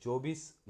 24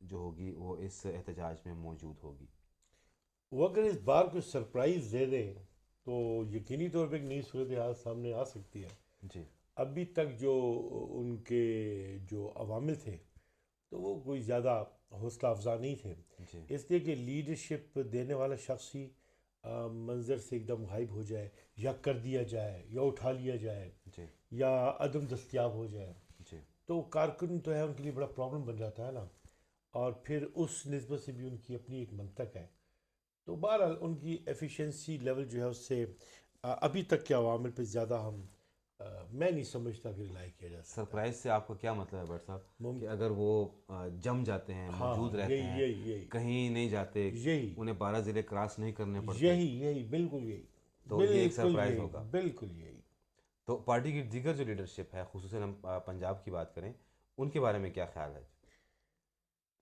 جو ہوگی وہ اس احتجاج میں موجود ہوگی؟ وہ اگر اس بار کوئی سرپرائز دے دیں تو یقینی طور پہ ایک نئی صورتحال سامنے آ سکتی ہے. جی ابھی تک جو ان کے جو عوامل تھے تو وہ کوئی زیادہ حوصلہ افزا نہیں تھے، جی اس لیے کہ لیڈرشپ دینے والا شخص ہی منظر سے ایک دم غائب ہو جائے یا کر دیا جائے یا اٹھا لیا جائے جی یا عدم دستیاب ہو جائے جی تو کارکن تو ہے ان کے لیے بڑا پرابلم بن جاتا ہے نا. اور پھر اس نسبت سے بھی ان کی اپنی ایک منطق ہے. تو بہرحال ان کی ایفیشنسی لیول جو ہے اس سے ابھی تک کے عوامل پہ زیادہ میں نہیں سمجھتا کہ رلائی کیا جا سکتا ہے. سرپرائز سے آپ کا کیا مطلب ہے بٹ صاحب؟ مم... کہ اگر وہ جم جاتے ہیں، ہاں موجود رہتے یہی ہیں، یہی یہی کہیں نہیں جاتے، یہی انہیں 12 ضلع کراس نہیں کرنے پڑتے، یہی یہی بالکل یہی تو یہ ایک بالکل سرپرائز یہی ہوگا. بالکل یہی. تو پارٹی کی دیگر جو لیڈرشپ ہے، خصوصاً ہم پنجاب کی بات کریں، ان کے بارے میں کیا خیال ہے؟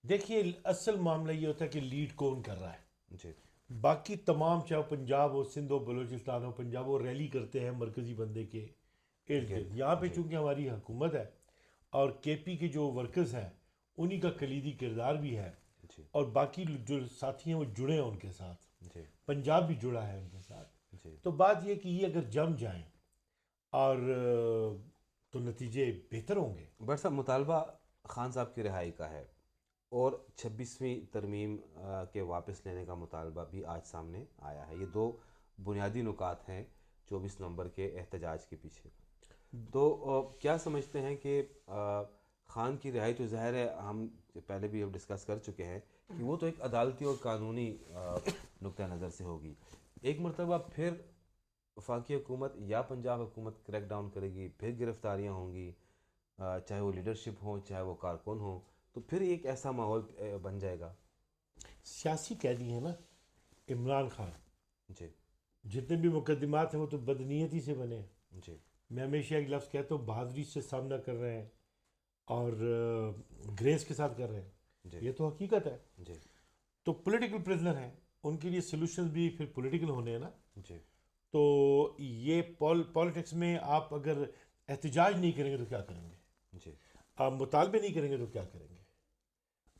دیکھیے اصل معاملہ یہ ہوتا ہے کہ لیڈ کون کر رہا ہے. جی باقی تمام چاہے پنجاب ہو، سندھ ہو، بلوچستان ہو، پنجاب ہو، ریلی کرتے ہیں مرکزی بندے کے ارد گرد. گرد. یہاں پہ جی چونکہ ہماری حکومت ہے اور کے پی کے جو ورکرز ہیں انہی کا کلیدی کردار بھی ہے جی اور باقی جو ساتھی ہیں وہ جڑے ہیں ان کے ساتھ. جی پنجاب بھی جڑا ہے ان کے ساتھ. جی تو بات یہ کہ یہ اگر جم جائیں اور تو نتیجے بہتر ہوں گے. بٹ صاحب، مطالبہ خان صاحب کی رہائی کا ہے اور 26ویں ترمیم کے واپس لینے کا مطالبہ بھی آج سامنے آیا ہے. یہ دو بنیادی نکات ہیں 24 نومبر کے احتجاج کے پیچھے. تو کیا سمجھتے ہیں کہ خان کی رہائی تو ظاہر ہے، ہم پہلے بھی ڈسکس کر چکے ہیں کہ وہ تو ایک عدالتی اور قانونی نقطہ نظر سے ہوگی. ایک مرتبہ پھر وفاقی حکومت یا پنجاب حکومت کریک ڈاؤن کرے گی، پھر گرفتاریاں ہوں گی، چاہے وہ لیڈرشپ ہوں چاہے وہ کارکن ہوں، تو پھر ایک ایسا ماحول بن جائے گا. سیاسی قیدی ہیں نا عمران خان. جی جتنے بھی مقدمات ہیں وہ تو بدنیتی سے بنے ہیں. جی میں ہمیشہ ایک لفظ کہتا ہوں، بہادری سے سامنا کر رہے ہیں اور گریس کے ساتھ کر رہے ہیں. جی یہ تو حقیقت ہے. جی تو پولیٹیکل پرزنر ہیں، ان کے لیے سلوشنز بھی پھر پولیٹیکل ہونے ہیں نا. جی تو یہ پالیٹکس میں آپ اگر احتجاج نہیں کریں گے تو کیا کریں گے؟ جی آپ مطالبے نہیں کریں گے تو کیا کریں گے؟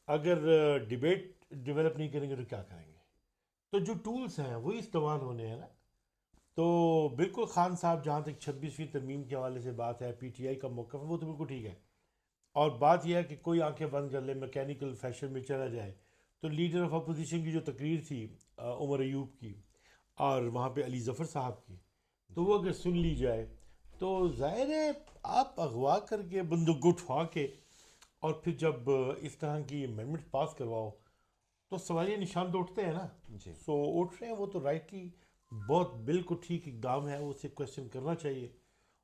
اگر ڈیبیٹ ڈیولپ نہیں کریں گے تو کیا کریں گے؟ تو جو ٹولز ہیں وہی استعمال ہونے ہیں نا. تو بالکل خان صاحب جہاں تک 26ویں ترمیم کے حوالے سے بات ہے، پی ٹی آئی کا موقف ہے، وہ تو بالکل ٹھیک ہے. اور بات یہ ہے کہ کوئی آنکھیں بند کر لے، میکینیکل فیشن میں چلا جائے. تو لیڈر آف اپوزیشن کی جو تقریر تھی عمر ایوب کی اور وہاں پہ علی ظفر صاحب کی، تو جی وہ اگر سن لی جائے تو ظاہر ہے آپ اغوا کر کے بندوق اٹھوا کے اور پھر جب اس طرح کی امینڈمنٹ پاس کرواؤ تو سوالیہ نشان تو اٹھتے ہیں نا. جی سو اٹھ رہے ہیں وہ تو رائٹلی بہت بالکل ٹھیک اقدام ہے، اسے کویشچن کرنا چاہیے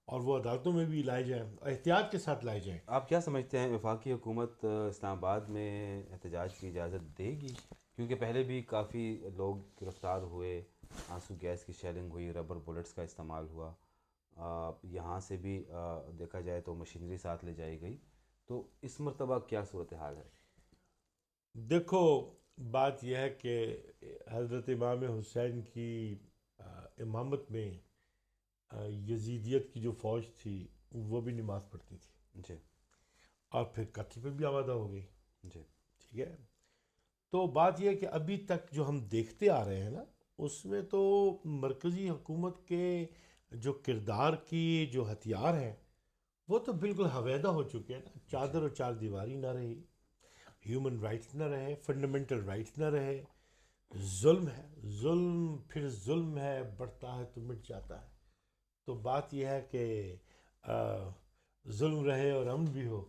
اور وہ عدالتوں میں بھی لائے جائیں، احتیاط کے ساتھ لائے جائیں. آپ کیا سمجھتے ہیں وفاقی حکومت اسلام آباد میں احتجاج کی اجازت دے گی؟ کیونکہ پہلے بھی کافی لوگ گرفتار ہوئے، آنسو گیس کی شیلنگ ہوئی، ربر بلٹس کا استعمال ہوا، یہاں سے بھی دیکھا جائے تو مشینری ساتھ لے جائی گئی. تو اس مرتبہ کیا صورتحال ہے؟ دیکھو بات یہ ہے کہ حضرت امام حسین کی امامت میں یزیدیت کی جو فوج تھی وہ بھی نماز پڑھتی تھی جی اور پھر قتل پہ بھی آمادہ ہو گئی. جی ٹھیک ہے. تو بات یہ ہے کہ ابھی تک جو ہم دیکھتے آ رہے ہیں نا اس میں تو مرکزی حکومت کے جو کردار کی جو ہتھیار ہیں وہ تو بالکل حویدہ ہو چکے ہیں نا. جی چادر اور چار دیواری نہ رہی، ہیومن رائٹس نہ رہے، فنڈامنٹل رائٹس نہ رہے. ظلم ہے، ظلم پھر ظلم ہے، بڑھتا ہے تو مٹ جاتا ہے. تو بات یہ ہے کہ ظلم رہے اور امن بھی ہو،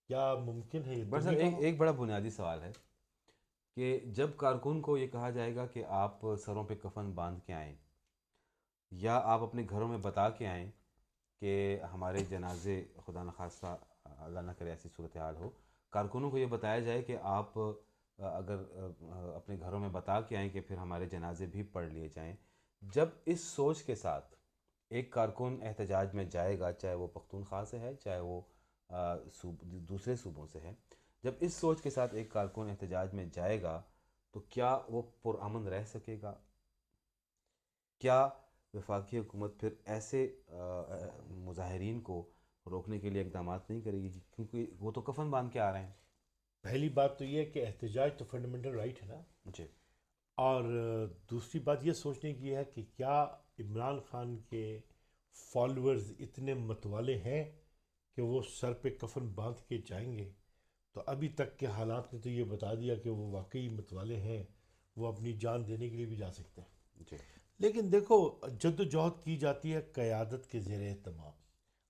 کیا ممکن ہے؟ یہ بٹ سر، دنیا ایک بڑا بنیادی سوال ہے کہ جب کارکن کو یہ کہا جائے گا کہ آپ سروں پہ کفن باندھ کے آئیں یا آپ اپنے گھروں میں بتا کے آئیں کہ ہمارے جنازے خدا نخواستہ اللہ نہ کرے ایسی صورتحال ہو، کارکنوں کو یہ بتایا جائے کہ آپ اگر اپنے گھروں میں بتا کے آئیں کہ پھر ہمارے جنازے بھی پڑھ لیے جائیں. جب اس سوچ کے ساتھ ایک کارکن احتجاج میں جائے گا، چاہے وہ پختونخوا سے ہے چاہے وہ دوسرے صوبوں سے ہے، جب اس سوچ کے ساتھ ایک کارکن احتجاج میں جائے گا تو کیا وہ پرامن رہ سکے گا؟ کیا وفاقی حکومت پھر ایسے مظاہرین کو روکنے کے لیے اقدامات نہیں کرے گی؟ کیونکہ وہ تو کفن باندھ کے آ رہے ہیں. پہلی بات تو یہ ہے کہ احتجاج تو فنڈامنٹل رائٹ ہے نا. جی اور دوسری بات یہ سوچنے کی ہے کہ کیا عمران خان کے فالوورز اتنے متوالے ہیں کہ وہ سر پہ کفن باندھ کے جائیں گے. تو ابھی تک کے حالات نے تو یہ بتا دیا کہ وہ واقعی متوالے ہیں، وہ اپنی جان دینے کے لیے بھی جا سکتے ہیں. جی لیکن دیکھو، جد و جہد کی جاتی ہے قیادت کے زیر اہتمام.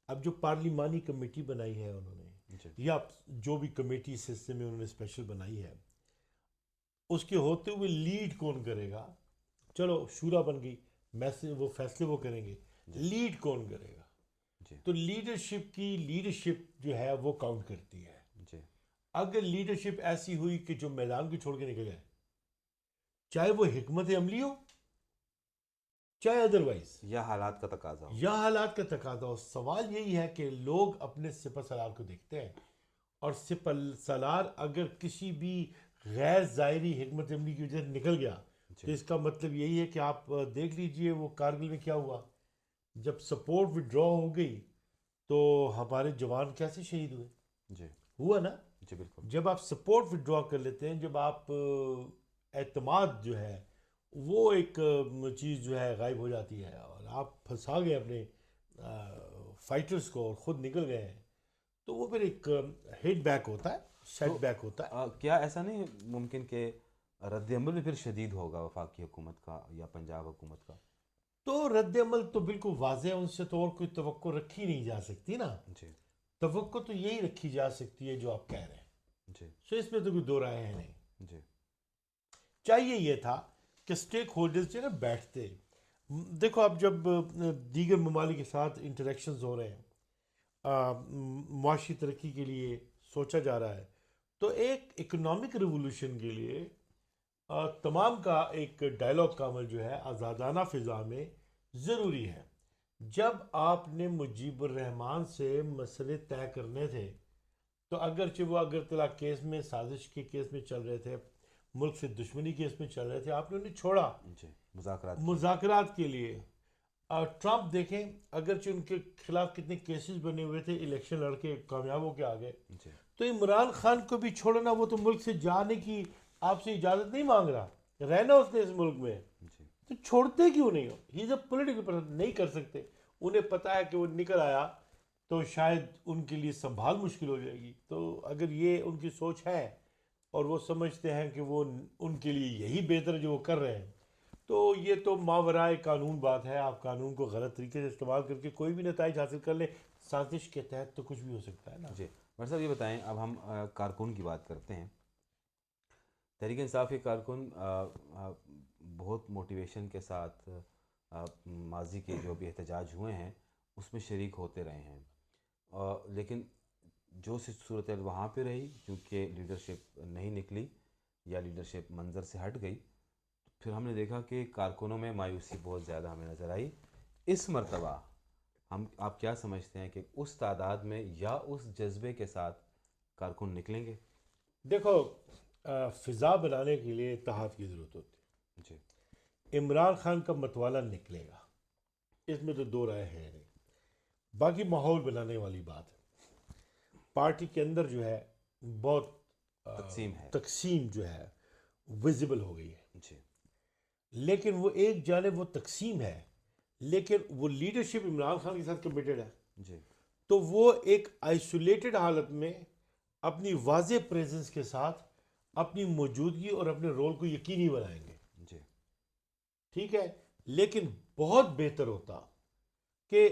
اب جو پارلیمانی کمیٹی بنائی ہے انہوں نے، جی یا جو بھی کمیٹی اس سلسلے میں انہوں نے اسپیشل بنائی ہے، اس کے ہوتے ہوئے لیڈ کون کرے گا؟ چلو شورا بن گئی، وہ فیصلے وہ کریں گے، جی لیڈ کون کرے گا؟ جی تو لیڈرشپ جو ہے وہ کاؤنٹ کرتی ہے. جی اگر لیڈرشپ ایسی ہوئی کہ جو میدان کو چھوڑ کے نکل جائے، چاہے وہ حکمت عملی ہو چاہے ادروائز، یا حالات کا تقاضا ہو. یا حالات کا تقاضا ہو، سوال یہی ہے کہ لوگ اپنے سپہ سالار کو دیکھتے ہیں، اور سپہ سالار اگر کسی بھی غیر ظاہری حکمت عملی کی وجہ سے نکل گیا جی تو اس کا مطلب یہی ہے کہ آپ دیکھ لیجئے وہ کارگل میں کیا ہوا. جب سپورٹ وڈرا ہو گئی تو ہمارے جوان کیسے شہید ہوئے؟ جی ہوا نا. جی بالکل. جب آپ سپورٹ وڈرا کر لیتے ہیں، جب آپ اعتماد جو ہے وہ ایک چیز جو ہے غائب ہو جاتی ہے، اور آپ پھنسا گئے اپنے فائٹرز کو اور خود نکل گئے ہیں، تو وہ پھر ایک ہٹ بیک ہوتا ہے، سیٹ تو بیک ہوتا ہے. کیا ایسا نہیں ممکن کہ رد عمل بھی پھر شدید ہوگا وفاقی حکومت کا یا پنجاب حکومت کا؟ تو رد عمل تو بالکل واضح ہے، ان سے تو اور کوئی توقع رکھی نہیں جا سکتی نا. جی توقع تو یہی رکھی جا سکتی ہے جو آپ کہہ رہے ہیں. جی سو اس میں تو کوئی دو رائے ہیں نہیں. جی چاہیے یہ تھا کہ سٹیک ہولڈرز جو ہے نا بیٹھتے. دیکھو اب جب دیگر ممالک کے ساتھ انٹریکشنز ہو رہے ہیں، معاشی ترقی کے لیے سوچا جا رہا ہے، تو ایک اکنامک ریولوشن کے لیے تمام کا ایک ڈائلاگ کا عمل جو ہے آزادانہ فضا میں ضروری ہے. جب آپ نے مجیب الرحمان سے مسئلے طے کرنے تھے، تو اگرچہ وہ اگرتلا کیس میں، سازش کے کیس میں چل رہے تھے، ملک سے دشمنی کیس میں چل رہے تھے، آپ نے انہیں چھوڑا جی مذاکرات مذاکرات کے لیے. ٹرمپ دیکھیں، اگرچہ ان کے خلاف کتنے کیسز بنے ہوئے تھے، الیکشن لڑ کے کامیاب ہو کے آگے، جی تو عمران خان کو بھی چھوڑنا، وہ تو ملک سے جانے کی آپ سے اجازت نہیں مانگ رہا، رہنا اس نے اس ملک میں، جی تو چھوڑتے کیوں نہیں ہو؟ ہی از اے پولیٹیکل پرسن. نہیں کر سکتے. انہیں پتا ہے کہ وہ نکل آیا تو شاید ان کے لیے سنبھال مشکل ہو جائے گی. تو اگر یہ ان کی سوچ ہے اور وہ سمجھتے ہیں کہ وہ ان کے لیے یہی بہتر ہے جو وہ کر رہے ہیں، تو یہ تو ماورائے قانون بات ہے. آپ قانون کو غلط طریقے سے استعمال کر کے کوئی بھی نتائج حاصل کر لیں، سازش کے تحت تو کچھ بھی ہو سکتا ہے نا. جی ڈاکٹر صاحب یہ بتائیں، اب ہم کارکن کی بات کرتے ہیں. تحریک انصاف کے کارکن بہت موٹیویشن کے ساتھ ماضی کے جو بھی احتجاج ہوئے ہیں اس میں شریک ہوتے رہے ہیں، لیکن جو صورتحال وہاں پہ رہی، کیونکہ لیڈرشپ نہیں نکلی یا لیڈرشپ منظر سے ہٹ گئی، پھر ہم نے دیکھا کہ کارکنوں میں مایوسی بہت زیادہ ہمیں نظر آئی. اس مرتبہ آپ کیا سمجھتے ہیں کہ اس تعداد میں یا اس جذبے کے ساتھ کارکن نکلیں گے؟ دیکھو، فضا بنانے کے لیے اتحاد کی ضرورت ہوتی جی ہے. عمران خان کا متوالا نکلے گا، اس میں تو دو رائے ہے نہیں. باقی ماحول بنانے والی بات ہے. پارٹی کے اندر جو ہے بہت تقسیم ہے. تقسیم جو ہے ویزیبل ہو گئی ہے. جی لیکن وہ ایک جانب وہ تقسیم ہے، لیکن وہ لیڈرشپ عمران خان کے ساتھ کمیٹڈ ہے. جی تو وہ ایک آئسولیٹڈ حالت میں اپنی واضح پریزنس کے ساتھ اپنی موجودگی اور اپنے رول کو یقینی بنائیں گے. جی ٹھیک ہے. لیکن بہت بہتر ہوتا کہ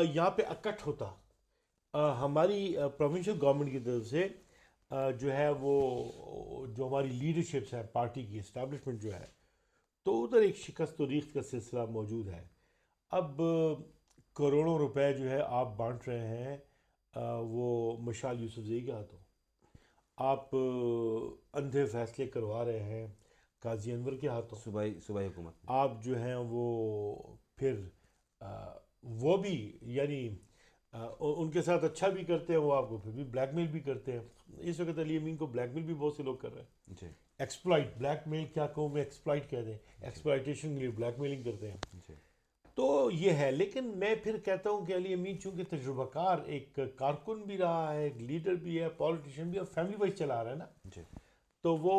یہاں پہ اکٹھ ہوتا. ہماری پروونشل گورنمنٹ کی طرف سے جو ہے وہ جو ہماری لیڈرشپس ہے، پارٹی کی اسٹیبلشمنٹ جو ہے، تو ادھر ایک شکست و ریخت کا سلسلہ موجود ہے. اب کروڑوں روپے جو ہے آپ بانٹ رہے ہیں وہ مشال یوسفزئی کے ہاتھوں. آپ اندھے فیصلے کروا رہے ہیں قاضی انور کے ہاتھوں. صوبائی حکومت میں آپ جو ہیں وہ پھر وہ بھی یعنی ان کے ساتھ اچھا بھی کرتے ہیں، وہ آپ کو پھر بھی بلیک میل بھی کرتے ہیں. اس وقت علی امین کو بلیک میل بھی بہت سے لوگ کر رہے ہیں. جی ایکسپلائٹ، بلیک میل کیا کہوں میں، ایکسپلائٹ کہہ دیں، ایکسپلائٹیشن کے لیے بلیک میلنگ کرتے ہیں. جی تو یہ ہے. لیکن میں پھر کہتا ہوں کہ علی امین چونکہ تجربہ کار ایک کارکن بھی رہا ہے، ایک لیڈر بھی ہے، پولیٹیشین بھی ہے، فیملی وائز چلا رہا ہے نا، جی تو وہ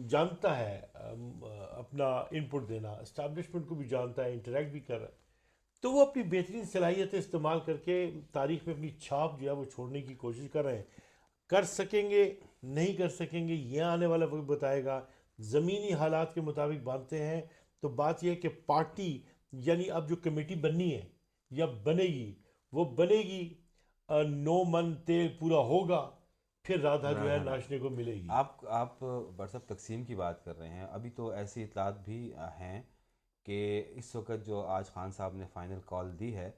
جانتا ہے اپنا ان پٹ دینا، اسٹیبلشمنٹ کو بھی جانتا ہے، انٹریکٹ بھی کر رہا ہے. تو وہ اپنی بہترین صلاحیتیں استعمال کر کے تاریخ میں اپنی چھاپ جو ہے وہ چھوڑنے کی کوشش کر رہے ہیں. کر سکیں گے نہیں کر سکیں گے یہ آنے والا وقت بتائے گا. زمینی حالات کے مطابق باندھتے ہیں تو بات یہ ہے کہ پارٹی یعنی اب جو کمیٹی بننی ہے یا بنے گی وہ بنے گی، 9 من تیل پورا ہوگا، پھر رادھا جو ہے رانا، ناچنے کو ملے گی. آپ بٹ صاحب تقسیم کی بات کر رہے ہیں، ابھی تو ایسی اطلاعات بھی ہیں کہ اس وقت جو آج خان صاحب نے فائنل کال دی ہے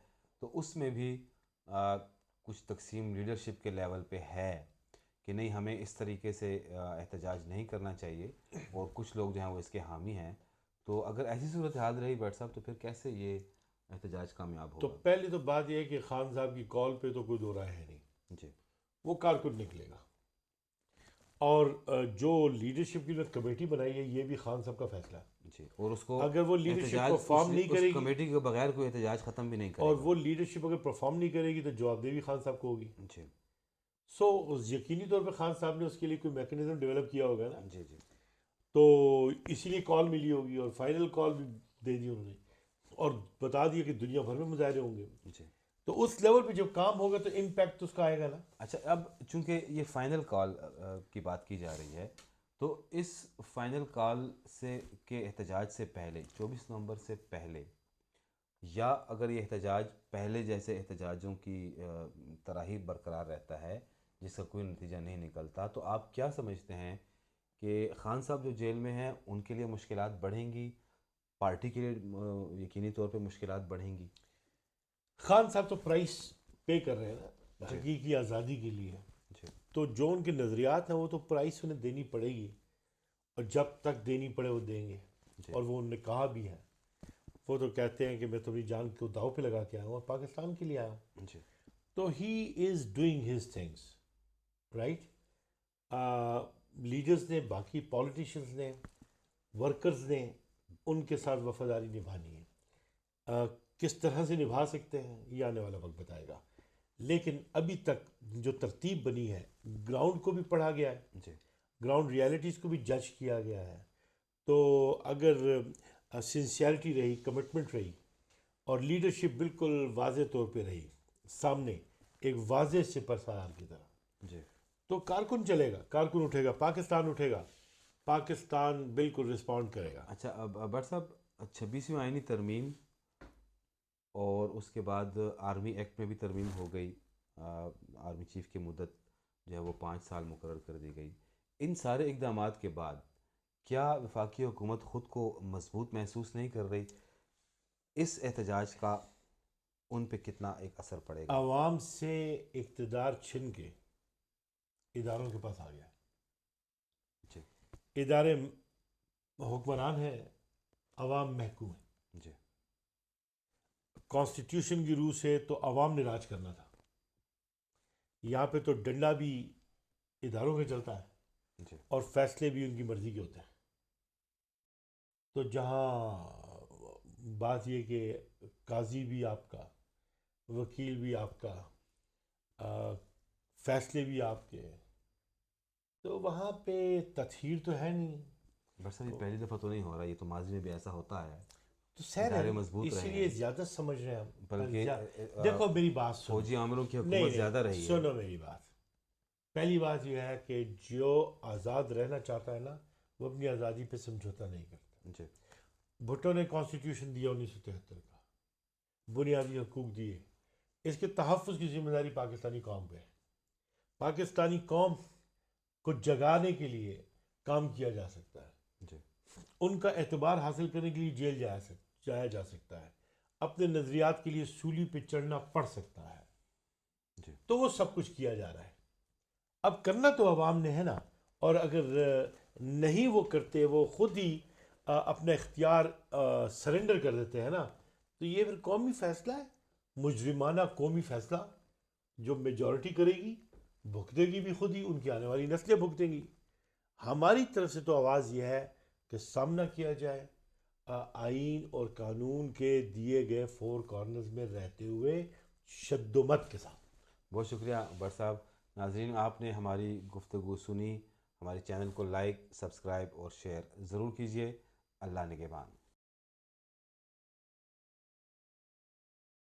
تو اس میں بھی کچھ تقسیم لیڈرشپ کے لیول پہ ہے کہ نہیں ہمیں اس طریقے سے احتجاج نہیں کرنا چاہیے، اور کچھ لوگ جو ہیں وہ اس کے حامی ہیں. تو اگر ایسی صورتحال رہی بٹ صاحب تو پھر کیسے یہ احتجاج کامیاب تو ہوگا؟ پہلی تو بات یہ ہے کہ خان صاحب کی کال پہ تو کوئی دو رائے ہے نہیں، جی وہ کارکن نکلے گا. اور جو لیڈرشپ کی جو کمیٹی بنائی ہے یہ بھی خان صاحب کا فیصلہ ہے. جی، اور اس کو اگر وہ لیڈرشپ احتجاج پرفارم نہیں اس کرے گی، کمیٹی کے بغیر کوئی احتجاج ختم بھی نہیں اور کرے گا. وہ لیڈرشپ اگر پرفارم نہیں کرے گی تو جواب دہی خان صاحب کو ہوگی. جی یقینی طور پہ خان صاحب نے اس کے لیے کوئی میکنزم ڈیولپ کیا ہوگا نا، جی جی تو اسی لیے کال ملی ہوگی اور فائنل کال بھی دے دی انہوں نے، اور بتا دیا کہ دنیا بھر میں مظاہرے ہوں گے. جی. تو اس لیول پہ جب کام ہوگا تو امپیکٹ اس کا آئے گا نا. اچھا، اب چونکہ یہ فائنل کال کی بات کی جا رہی ہے تو اس فائنل کال سے کے احتجاج سے پہلے 24 نومبر سے پہلے، یا اگر یہ احتجاج پہلے جیسے احتجاجوں کی طرح ہی برقرار رہتا ہے جس کا کوئی نتیجہ نہیں نکلتا، تو آپ کیا سمجھتے ہیں کہ خان صاحب جو جیل میں ہیں ان کے لیے مشکلات بڑھیں گی، پارٹی کے لیے یقینی طور پہ مشکلات بڑھیں گی؟ خان صاحب تو پرائس پے کر رہے ہیں نا جی حقیقی آزادی کے لیے، جی تو جو ان کے نظریات ہیں وہ تو پرائس انہیں دینی پڑے گی، اور جب تک دینی پڑے وہ دیں گے. جی اور وہ انہوں نے کہا بھی ہے، وہ تو کہتے ہیں کہ میں تمہیں جان کو داؤ پہ لگا کے آیا ہوں اور پاکستان کے لیے آیا ہوں. جی تو he is doing his things right. Leaders نے، باقی پولیٹیشنز نے، ورکرز نے ان کے ساتھ وفاداری نبھانی ہے. کس طرح سے نبھا سکتے ہیں یہ آنے والا وقت بتائے گا. لیکن ابھی تک جو ترتیب بنی ہے، گراؤنڈ کو بھی پڑھا گیا ہے، جی گراؤنڈ ریالٹیز کو بھی جج کیا گیا ہے. تو اگر سنسیئرٹی رہی، کمٹمنٹ رہی، اور لیڈرشپ بالکل واضح طور پہ رہی سامنے ایک واضح سپر سالار کی طرح، جی. تو کارکن چلے گا، کارکن اٹھے گا، پاکستان اٹھے گا، پاکستان بالکل رسپونڈ کرے گا. اچھا، اب بٹ صاحب 26ویں آئینی ترمیم اور اس کے بعد آرمی ایکٹ میں بھی ترمیم ہو گئی، آرمی چیف کی مدت جو ہے وہ 5 سال مقرر کر دی گئی. ان سارے اقدامات کے بعد کیا وفاقی حکومت خود کو مضبوط محسوس نہیں کر رہی؟ اس احتجاج کا ان پہ کتنا ایک اثر پڑے گا؟ عوام سے اقتدار چھن کے اداروں کے پاس آ گیا. جی ادارے حکمران ہیں، عوام محکوم ہے. جی کانسٹیٹیوشن کی روح سے تو عوام نے راج کرنا تھا، یہاں پہ تو ڈنڈا بھی اداروں کا چلتا ہے جی اور فیصلے بھی ان کی مرضی کے ہوتے ہیں. تو جہاں بات یہ کہ قاضی بھی آپ کا، وکیل بھی آپ کا، فیصلے بھی آپ کے، تو وہاں پہ تطہیر تو ہے نہیں. بٹ صاحب یہ پہلی دفعہ تو نہیں ہو رہا، یہ تو ماضی میں بھی ایسا ہوتا ہے. تو سیر ہے، ادارے مضبوط اسی رہے لیے ہیں، زیادہ سمجھ رہے ہیں ہم. بلکہ دیکھو میری بات سنو، فوجی عاملوں کی نہیں حکومت زیادہ نہیں رہی ہے. سنو میری بات. پہلی بات یہ ہے کہ جو آزاد رہنا چاہتا ہے نا وہ اپنی آزادی پہ سمجھوتا نہیں کرتا. جی بھٹو نے کانسٹیٹیوشن دیا 1973 کا، بنیادی حقوق دیے، اس کے تحفظ کی ذمہ داری پاکستانی قوم پہ ہے. پاکستانی قوم کو جگانے کے لیے کام کیا جا سکتا ہے، جی ان کا اعتبار حاصل کرنے کے لیے جیل جایا جا سکتا ہے، اپنے نظریات کے لیے سولی پہ چڑھنا پڑ سکتا ہے. جی تو وہ سب کچھ کیا جا رہا ہے. اب کرنا تو عوام نے ہے نا، اور اگر نہیں وہ کرتے، وہ خود ہی اپنا اختیار سرنڈر کر دیتے ہیں نا، تو یہ پھر قومی فیصلہ ہے، مجرمانہ قومی فیصلہ جو میجورٹی کرے گی، بھگتے گی بھی خود ہی، ان کی آنے والی نسلیں بھگتیں گی. ہماری طرف سے تو آواز یہ ہے کہ سامنا کیا جائے، آئین اور قانون کے دیے گئے فور کارنرز میں رہتے ہوئے شد و مت کے ساتھ. بہت شکریہ بٹ صاحب. ناظرین آپ نے ہماری گفتگو سنی. ہمارے چینل کو لائک، سبسکرائب اور شیئر ضرور کیجیے. اللہ نگہبان.